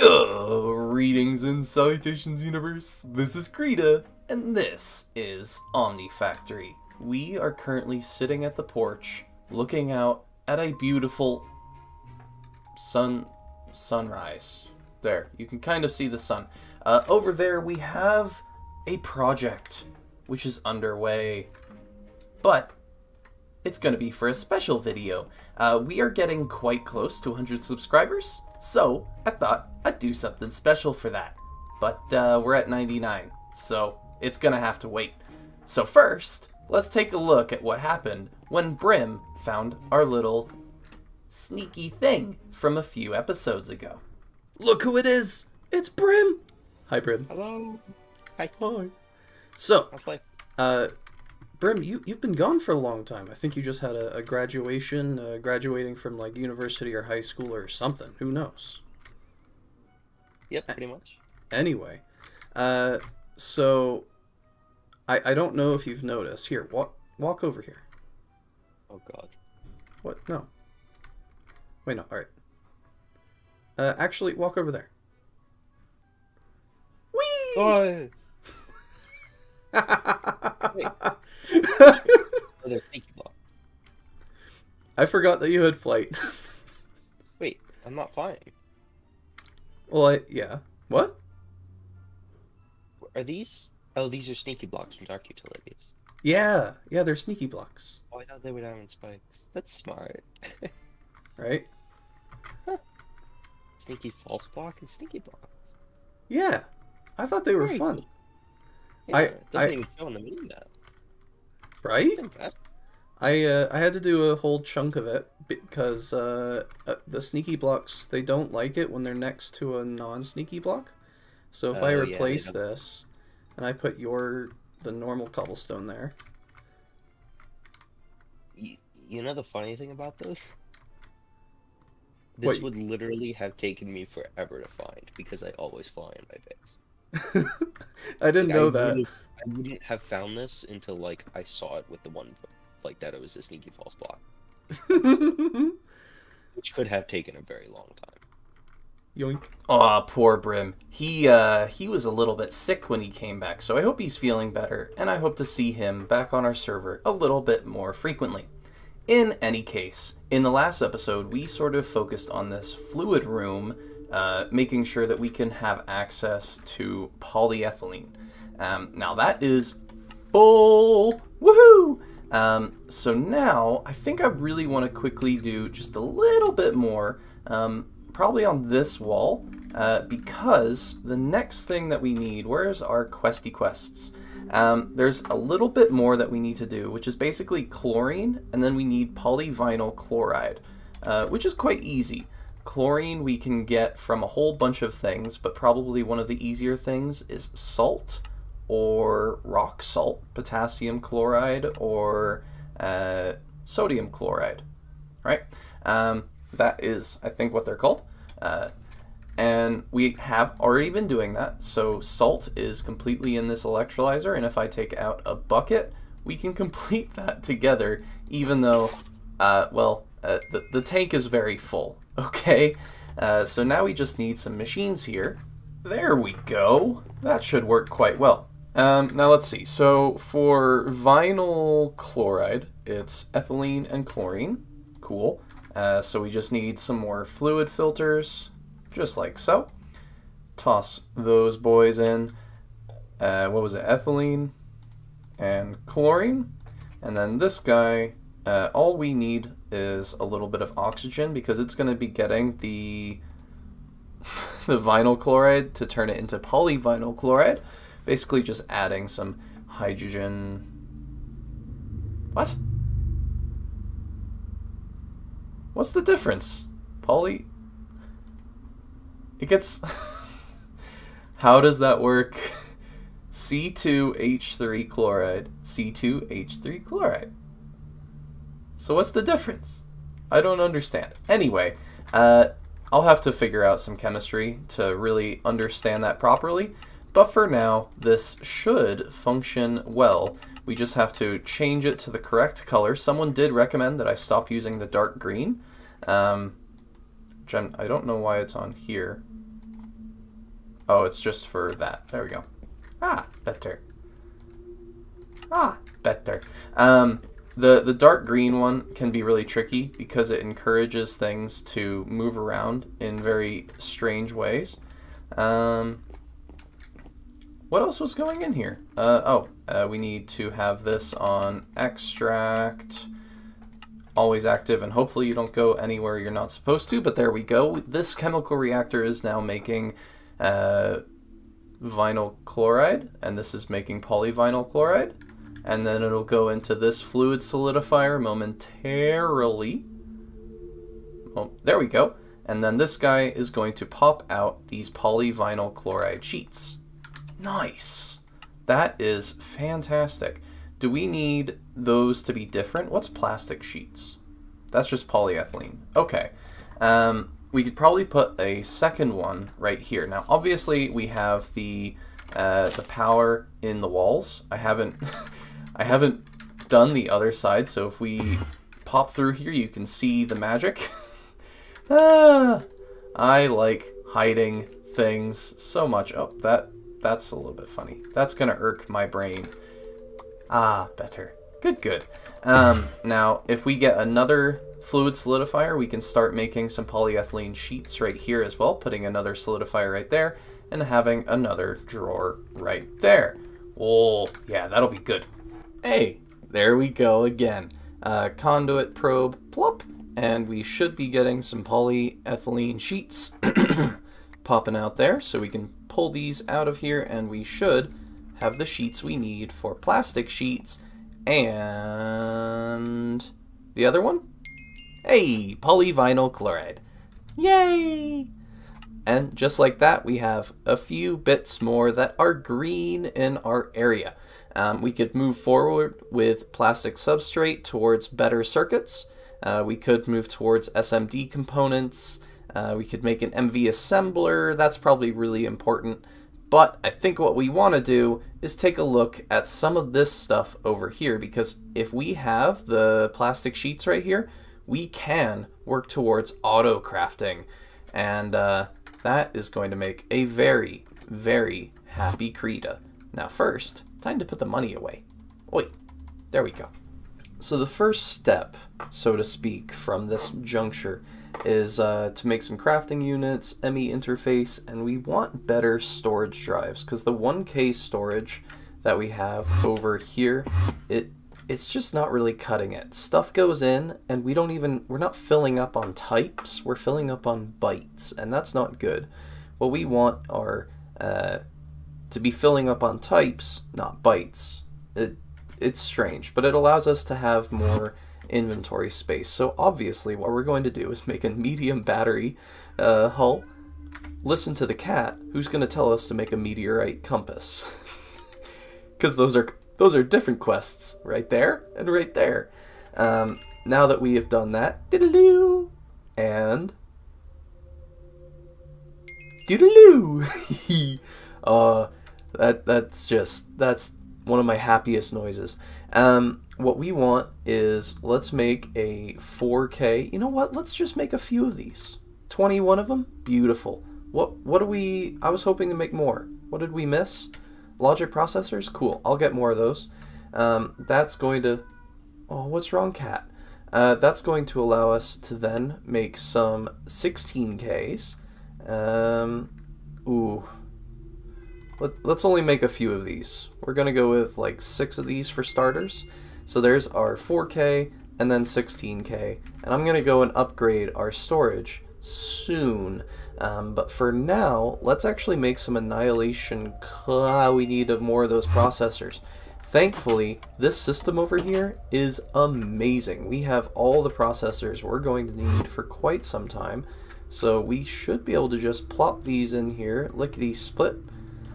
Greetings and salutations, universe. This is Creeta, and this is Omnifactory. We are currently sitting at the porch, looking out at a beautiful sunrise. There, you can kind of see the sun. Over there, we have a project which is underway, but it's going to be for a special video. We are getting quite close to 100 subscribers, so I thought I'd do something special for that. But we're at 99, so it's going to have to wait. So first, let's take a look at what happened when Brim found our little sneaky thing from a few episodes ago. Look who it is! It's Brim! Hi, Brim. Hello. Hi. Hi. So, How's life? Brim, you've been gone for a long time. I think you just had a graduation, graduating from like university or high school or something. Who knows? Yep, pretty much. Anyway, so I don't know if you've noticed. Here, walk over here. Oh God. What? No. Wait, no. All right. Actually, walk over there. Whee! Oh. Wait. Oh, they're sneaky blocks. I forgot that you had flight. Wait, I'm not flying. Well, yeah. What? Are these? Oh, these are sneaky blocks from Dark Utilities. Yeah, they're sneaky blocks. Oh, I thought they were diamond spikes. That's smart. Right? Huh. Sneaky false block and sneaky blocks. Yeah, I thought they were Very fun. cool. Yeah, it doesn't even show on the mini map. Right? It's impressive. I had to do a whole chunk of it because the sneaky blocks, they don't like it when they're next to a non-sneaky block. So if I replace this and I put the normal cobblestone there. You know the funny thing about this? This What? would literally have taken me forever to find because I always fly in my face. I didn't know that. I wouldn't have found this until like I saw it with the one like that it was a sneaky false block. Which could have taken a very long time. Yoink. Aw, poor Brim. He was a little bit sick when he came back, so I hope he's feeling better, and I hope to see him back on our server a little bit more frequently. In any case, in the last episode, we sort of focused on this fluid room, making sure that we can have access to polyethylene. Now that is full. Woohoo! So now I think I really want to quickly do just a little bit more, probably on this wall, because the next thing that we need, where's our questy quests? There's a little bit more that we need to do, which is basically chlorine, and then we need polyvinyl chloride, which is quite easy. Chlorine we can get from a whole bunch of things, but probably one of the easier things is salt, or rock salt, potassium chloride, or sodium chloride, right? That is, I think, what they're called. And we have already been doing that, so salt is completely in this electrolyzer, and if I take out a bucket, we can complete that together, even though, the tank is very full, okay? So now we just need some machines here. There we go. That should work quite well. Now let's see. So for vinyl chloride, it's ethylene and chlorine. Cool. So we just need some more fluid filters, just like so. Toss those boys in. What was it? Ethylene and chlorine. And then this guy, all we need is a little bit of oxygen because it's going to be getting the vinyl chloride to turn it into polyvinyl chloride. Basically just adding some hydrogen. What? What's the difference? It gets... How does that work? C2H3 chloride, C2H3 chloride. So what's the difference? I don't understand. Anyway, I'll have to figure out some chemistry to really understand that properly. But for now, this should function well. We just have to change it to the correct color. Someone did recommend that I stop using the dark green, which I don't know why it's on here. Oh, it's just for that. There we go. Ah, better. Ah, better. The dark green one can be really tricky because it encourages things to move around in very strange ways. What else was going in here? We need to have this on extract, always active, and hopefully you don't go anywhere you're not supposed to, but there we go. This chemical reactor is now making vinyl chloride, and this is making polyvinyl chloride. And then it'll go into this fluid solidifier momentarily. Oh, there we go. And then this guy is going to pop out these polyvinyl chloride sheets. Nice. That is fantastic. Do we need those to be different? What's plastic sheets? That's just polyethylene. Okay. We could probably put a second one right here. Now, obviously, we have the power in the walls. I haven't done the other side, so if we pop through here, you can see the magic. I like hiding things so much. Oh, that's a little bit funny. That's gonna irk my brain. Ah, better. Good. Now, if we get another fluid solidifier, we can start making some polyethylene sheets right here as well, putting another solidifier right there, and having another drawer right there. Oh, yeah, that'll be good. Hey, there we go again. Conduit probe, plop, and we should be getting some polyethylene sheets popping out there, so we can pull these out of here, and we should have the sheets we need for plastic sheets. And the other one? Hey, polyvinyl chloride. Yay! And just like that, we have a few bits more that are green in our area. We could move forward with plastic substrate towards better circuits. We could move towards SMD components. We could make an MV assembler. That's probably really important. But I think what we want to do is take a look at some of this stuff over here, because if we have the plastic sheets right here, we can work towards Autocrafting. And that is going to make a very, very happy Creeta. Now first, time to put the money away. Oi, there we go. So the first step, so to speak, from this juncture is to make some crafting units, ME interface, and we want better storage drives, because the 1K storage that we have over here, it's just not really cutting it. Stuff goes in, and we're not filling up on types, we're filling up on bytes, and that's not good. What we want are to be filling up on types, not bytes. It's strange, but it allows us to have more inventory space. So obviously what we're going to do is make a medium battery hull, listen to the cat, who's going to tell us to make a meteorite compass. Because those are different quests, right there and right there. Now that we have done that, diddle-doo, and diddle-doo. That's one of my happiest noises. What we want is, let's make a 4K. You know what? Let's just make a few of these. 21 of them? Beautiful. What do we... I was hoping to make more. What did we miss? Logic processors? Cool. I'll get more of those. That's going to... Oh, what's wrong, cat? That's going to allow us to then make some 16Ks. Ooh. Let's only make a few of these. We're going to go with like 6 of these for starters. So there's our 4K and then 16K. And I'm going to go and upgrade our storage soon. But for now, let's actually make some Annihilation. We need more of those processors. Thankfully, this system over here is amazing. We have all the processors we're going to need for quite some time. So we should be able to just plop these in here, lickety split,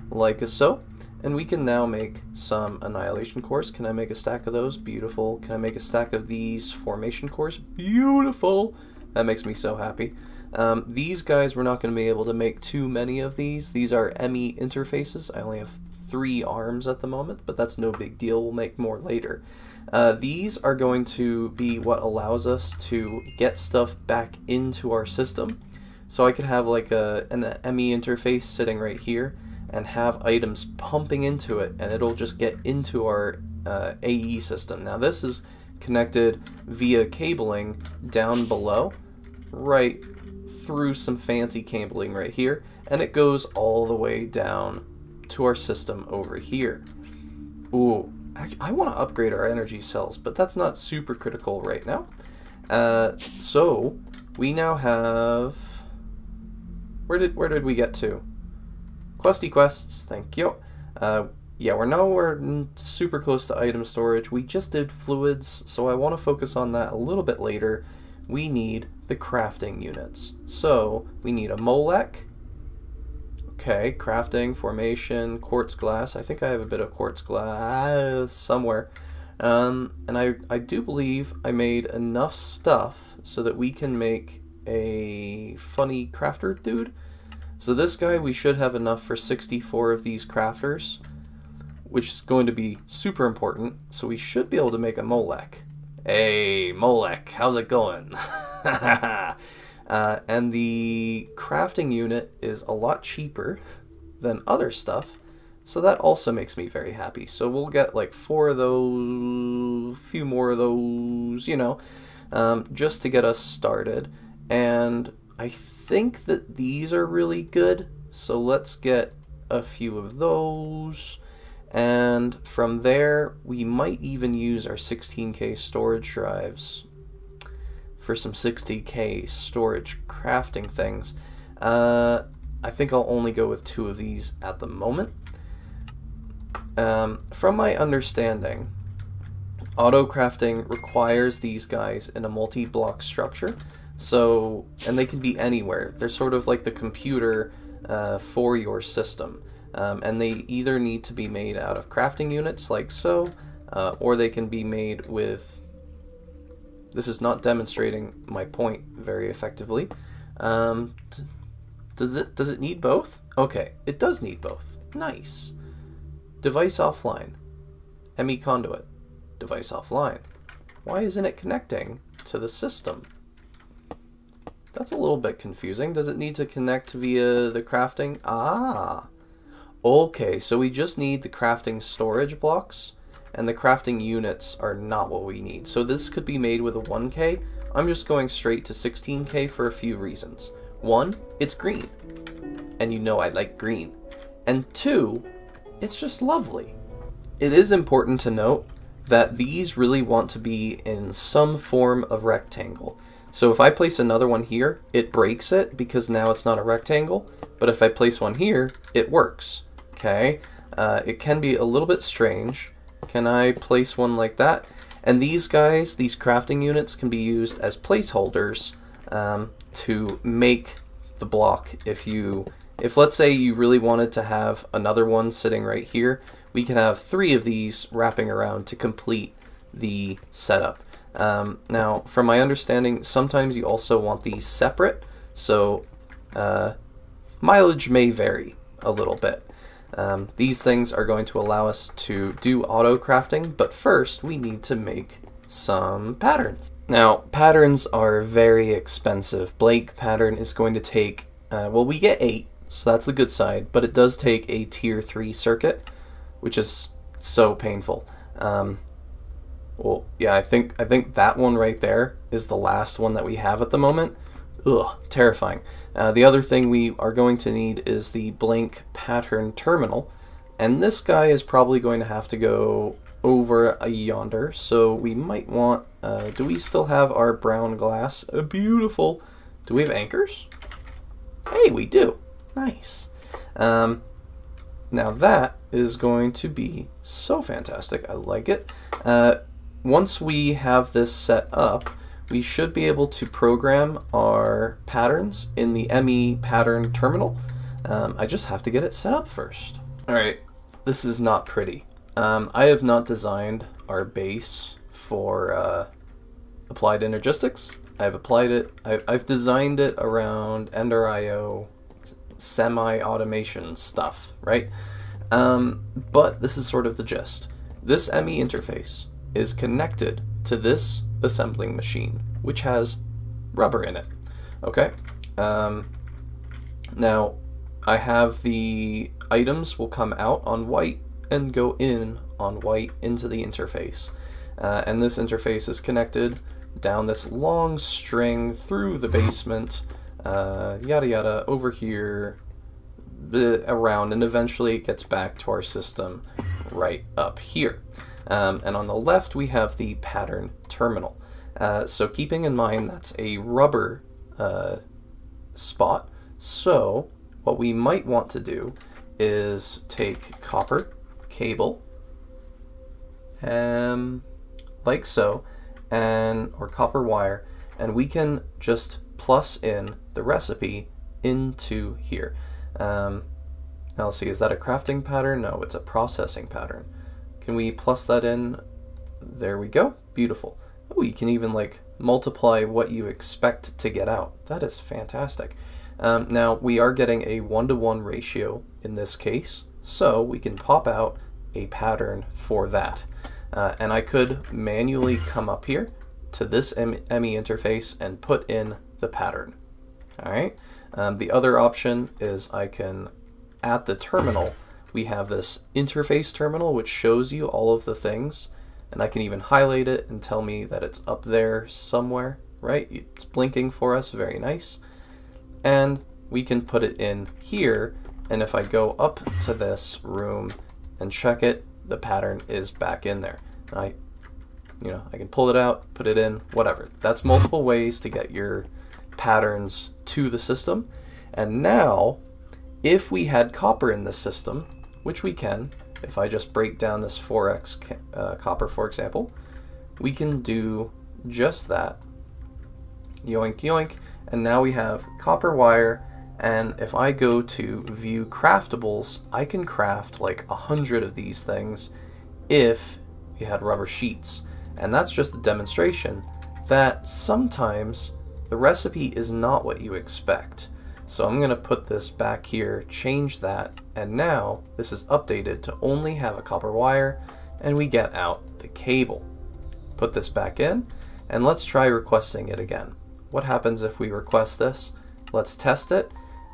like so. And we can now make some Annihilation cores. Can I make a stack of those? Beautiful. Can I make a stack of these Formation cores? Beautiful. That makes me so happy. These guys, we're not going to be able to make too many of these. These are ME interfaces. I only have 3 arms at the moment, but that's no big deal. We'll make more later. These are going to be what allows us to get stuff back into our system. So I could have like an ME interface sitting right here and have items pumping into it, and it'll just get into our AE system. Now this is connected via cabling down below, right through some fancy cabling right here, and it goes all the way down to our system over here. Ooh, I want to upgrade our energy cells, but that's not super critical right now. So we now have, where did we get to? Questy quests, thank you. Yeah, we're super close to item storage. We just did fluids, so I want to focus on that a little bit later. We need the crafting units. So we need a Molech. Okay, crafting, formation, quartz glass. I think I have a bit of quartz glass somewhere. And I do believe I made enough stuff so that we can make a funny crafter dude. So this guy, we should have enough for 64 of these crafters, which is going to be super important. So we should be able to make a Molech. Hey, Molech, how's it going? And the crafting unit is a lot cheaper than other stuff, so that also makes me very happy. So we'll get like 4 of those, a few more of those, you know, just to get us started. And I think that these are really good, so let's get a few of those. And from there, we might even use our 16K storage drives for some 60K storage crafting things. I think I'll only go with 2 of these at the moment. From my understanding, Autocrafting requires these guys in a multi-block structure. So, and they can be anywhere. They're sort of like the computer for your system. And they either need to be made out of crafting units like so, or they can be made with... This is not demonstrating my point very effectively. Does it need both? Okay, it does need both. Nice. Device offline. ME conduit. Device offline. Why isn't it connecting to the system? That's a little bit confusing. Does it need to connect via the crafting? Ah. Okay, so we just need the crafting storage blocks, and the crafting units are not what we need. So this could be made with a 1K. I'm just going straight to 16K for a few reasons. 1, it's green, and you know I like green. And 2, it's just lovely. It is important to note that these really want to be in some form of rectangle. So if I place another one here, it breaks it because now it's not a rectangle, but if I place one here, it works. Okay, it can be a little bit strange. Can I place one like that? And these guys, these crafting units, can be used as placeholders to make the block. If let's say you really wanted to have another one sitting right here, we can have 3 of these wrapping around to complete the setup. Now, from my understanding, sometimes you also want these separate, so mileage may vary a little bit. These things are going to allow us to do auto crafting, but first we need to make some patterns. Now, patterns are very expensive. Blank pattern is going to take, well, we get 8, so that's the good side, but it does take a tier 3 circuit, which is so painful. Well, yeah, I think that one right there is the last one that we have at the moment. Ugh, terrifying. The other thing we are going to need is the blank pattern terminal, and this guy is probably going to have to go over yonder, so we might want, do we still have our brown glass? Beautiful. Do we have anchors? Hey, we do. Nice. Now that is going to be so fantastic. I like it. Once we have this set up, we should be able to program our patterns in the ME pattern terminal. I just have to get it set up first. Alright, this is not pretty. I have not designed our base for applied energistics. I've designed it around Ender.io semi-automation stuff, right? But this is sort of the gist. This ME interface is connected to this assembling machine, which has rubber in it. Okay, Now, I have the items will come out on white and go in on white into the interface. And this interface is connected down this long string through the basement, yada yada, over here, around, and eventually it gets back to our system right up here. And on the left we have the pattern terminal. So keeping in mind that's a rubber spot, so what we might want to do is take copper cable, like so, or copper wire, and we can just plus in the recipe into here. Now let's see, is that a crafting pattern? No, it's a processing pattern. Can we plus that in? There we go. Beautiful. Oh, you can even like multiply what you expect to get out. That is fantastic. Now we are getting a 1-to-1 ratio in this case, so we can pop out a pattern for that. And I could manually come up here to this ME interface and put in the pattern. All right. The other option is I can, at the terminal, we have this interface terminal which shows you all of the things, and I can even highlight it and tell me that it's up there somewhere, right? It's blinking for us, very nice. And we can put it in here, and if I go up to this room and check it, the pattern is back in there. I can pull it out, put it in, whatever. That's multiple ways to get your patterns to the system. And now, if we had copper in this system, which we can, if I just break down this 4x copper, for example, we can do just that. Yoink, yoink. And now we have copper wire, and if I go to view craftables, I can craft like 100 of these things if we had rubber sheets. And that's just a demonstration that sometimes the recipe is not what you expect. So I'm going to put this back here, change that, and now this is updated to only have a copper wire, and we get out the cable. Put this back in, and let's try requesting it again. What happens if we request this? Let's test it,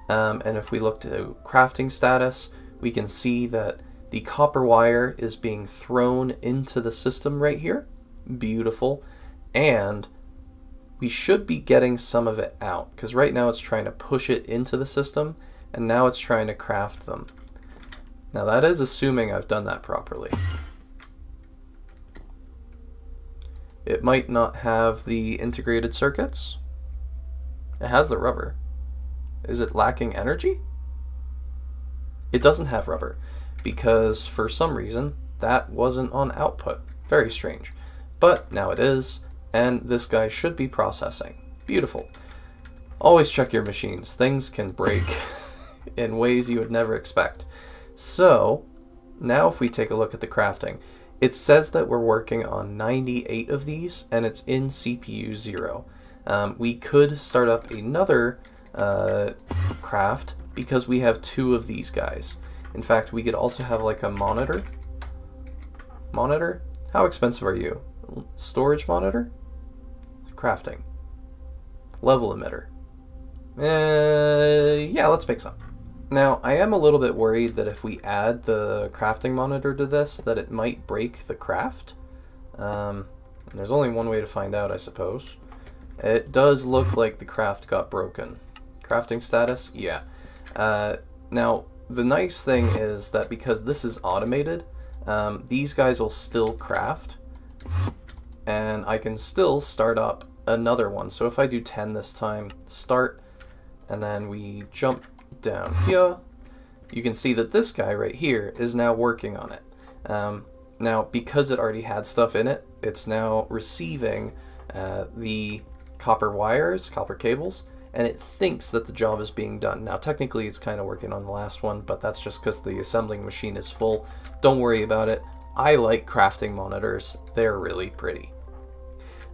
and if we look to crafting status, we can see that the copper wire is being thrown into the system right here. Beautiful. And we should be getting some of it out, because right now it's trying to push it into the system, and now it's trying to craft them. Now that is assuming I've done that properly. It might not have the integrated circuits. It has the rubber. Is it lacking energy? It doesn't have rubber, because for some reason that wasn't on output. Very strange. But now it is, and this guy should be processing. Beautiful. Always check your machines. Things can break in ways you would never expect. So now if we take a look at the crafting, it says that we're working on 98 of these, and it's in CPU 0. We could start up another craft because we have 2 of these guys. In fact, we could also have like a monitor. Monitor? How expensive are you? Storage monitor? Crafting. Level emitter. Yeah, let's make some. Now, I am a little bit worried that if we add the crafting monitor to this, that it might break the craft. And there's only one way to find out, I suppose. It does look like the craft got broken. Crafting status? Yeah. Now, the nice thing is that because this is automated, these guys will still craft, and I can still start up another one. So if I do 10 this time, start, and then we jump down here, you can see that this guy right here is now working on it. Now, because it already had stuff in it, it's now receiving the copper wires, copper cables, and it thinks that the job is being done. Now, technically, it's kind of working on the last one, but that's just because the assembling machine is full. Don't worry about it. I like crafting monitors. They're really pretty.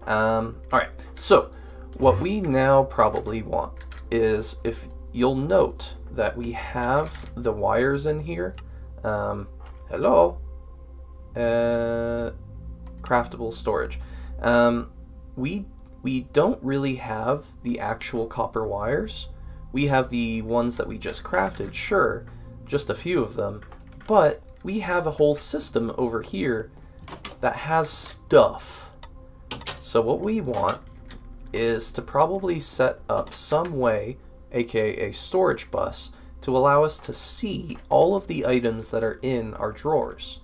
Alright, so what we now probably want is, if you'll note that we have the wires in here. Hello? Craftable storage. We don't really have the actual copper wires. We have the ones that we just crafted, sure, just a few of them, but we have a whole system over here that has stuff. So what we want is to probably set up some way, aka a storage bus, to allow us to see all of the items that are in our drawers.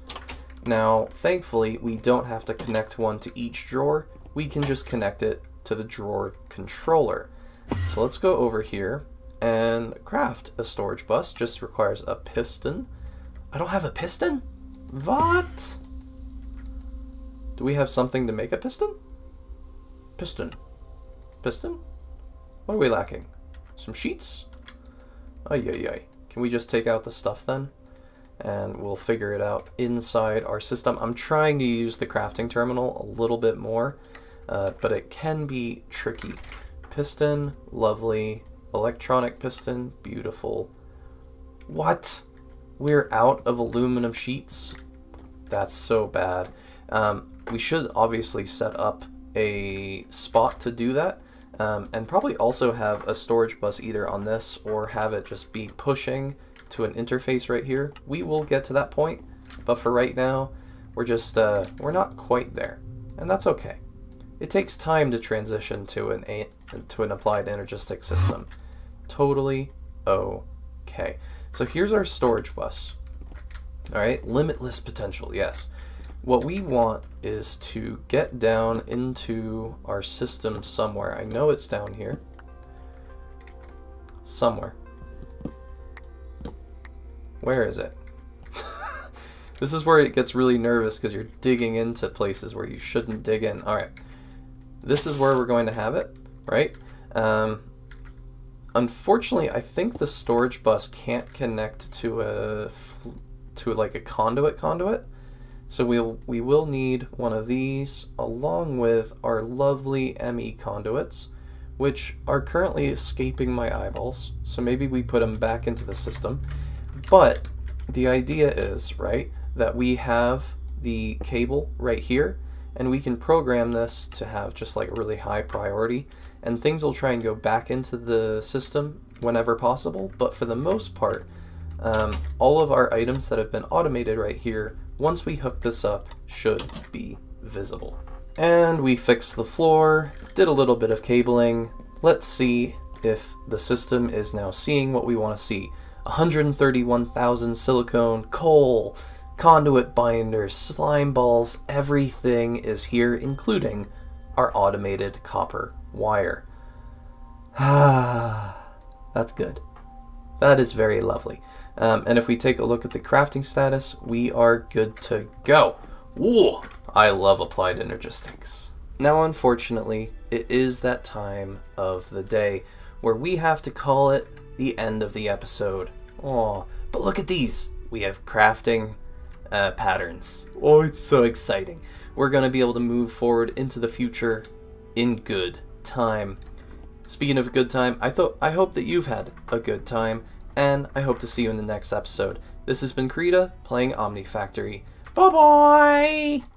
Now, thankfully, we don't have to connect one to each drawer. We can just connect it to the drawer controller. So let's go over here and craft a storage bus. Just requires a piston. I don't have a piston? What? Do we have something to make a piston? Piston. Piston? What are we lacking? Some sheets? Ay, ay, ay. Can we just take out the stuff then? And we'll figure it out inside our system. I'm trying to use the crafting terminal a little bit more, but it can be tricky. Piston, lovely. Electronic piston, beautiful. What? We're out of aluminum sheets? That's so bad. We should obviously set up a spot to do that, and probably also have a storage bus either on this or have it just be pushing to an interface right here. We will get to that point, but for right now, we're just we're not quite there, and that's okay. It takes time to transition to an applied energistic system. Totally okay. So here's our storage bus. All right, limitless potential. Yes. What we want is to get down into our system somewhere. I know it's down here. Somewhere. Where is it? This is where it gets really nervous because you're digging into places where you shouldn't dig in. All right. This is where we're going to have it, right? Unfortunately, I think the storage bus can't connect to like a conduit. So we will need one of these along with our lovely ME conduits, which are currently escaping my eyeballs. So maybe we put them back into the system. But the idea is, right, that we have the cable right here, and we can program this to have just like a really high priority, and things will try and go back into the system whenever possible. But for the most part, all of our items that have been automated right here, once we hook this up, should be visible. And we fixed the floor, did a little bit of cabling. Let's see if the system is now seeing what we want to see. 131,000 silicone, coal, conduit binders, slime balls, everything is here, including our automated copper wire. That's good. That is very lovely. And if we take a look at the crafting status, we are good to go. Whoa! I love applied energistics. Now, unfortunately, it is that time of the day where we have to call it the end of the episode. Oh, but look at these. We have crafting patterns. Oh, it's so exciting. We're going to be able to move forward into the future in good time. Speaking of a good time, I hope that you've had a good time, and I hope to see you in the next episode. This has been Creeta playing Omnifactory. Bye-bye!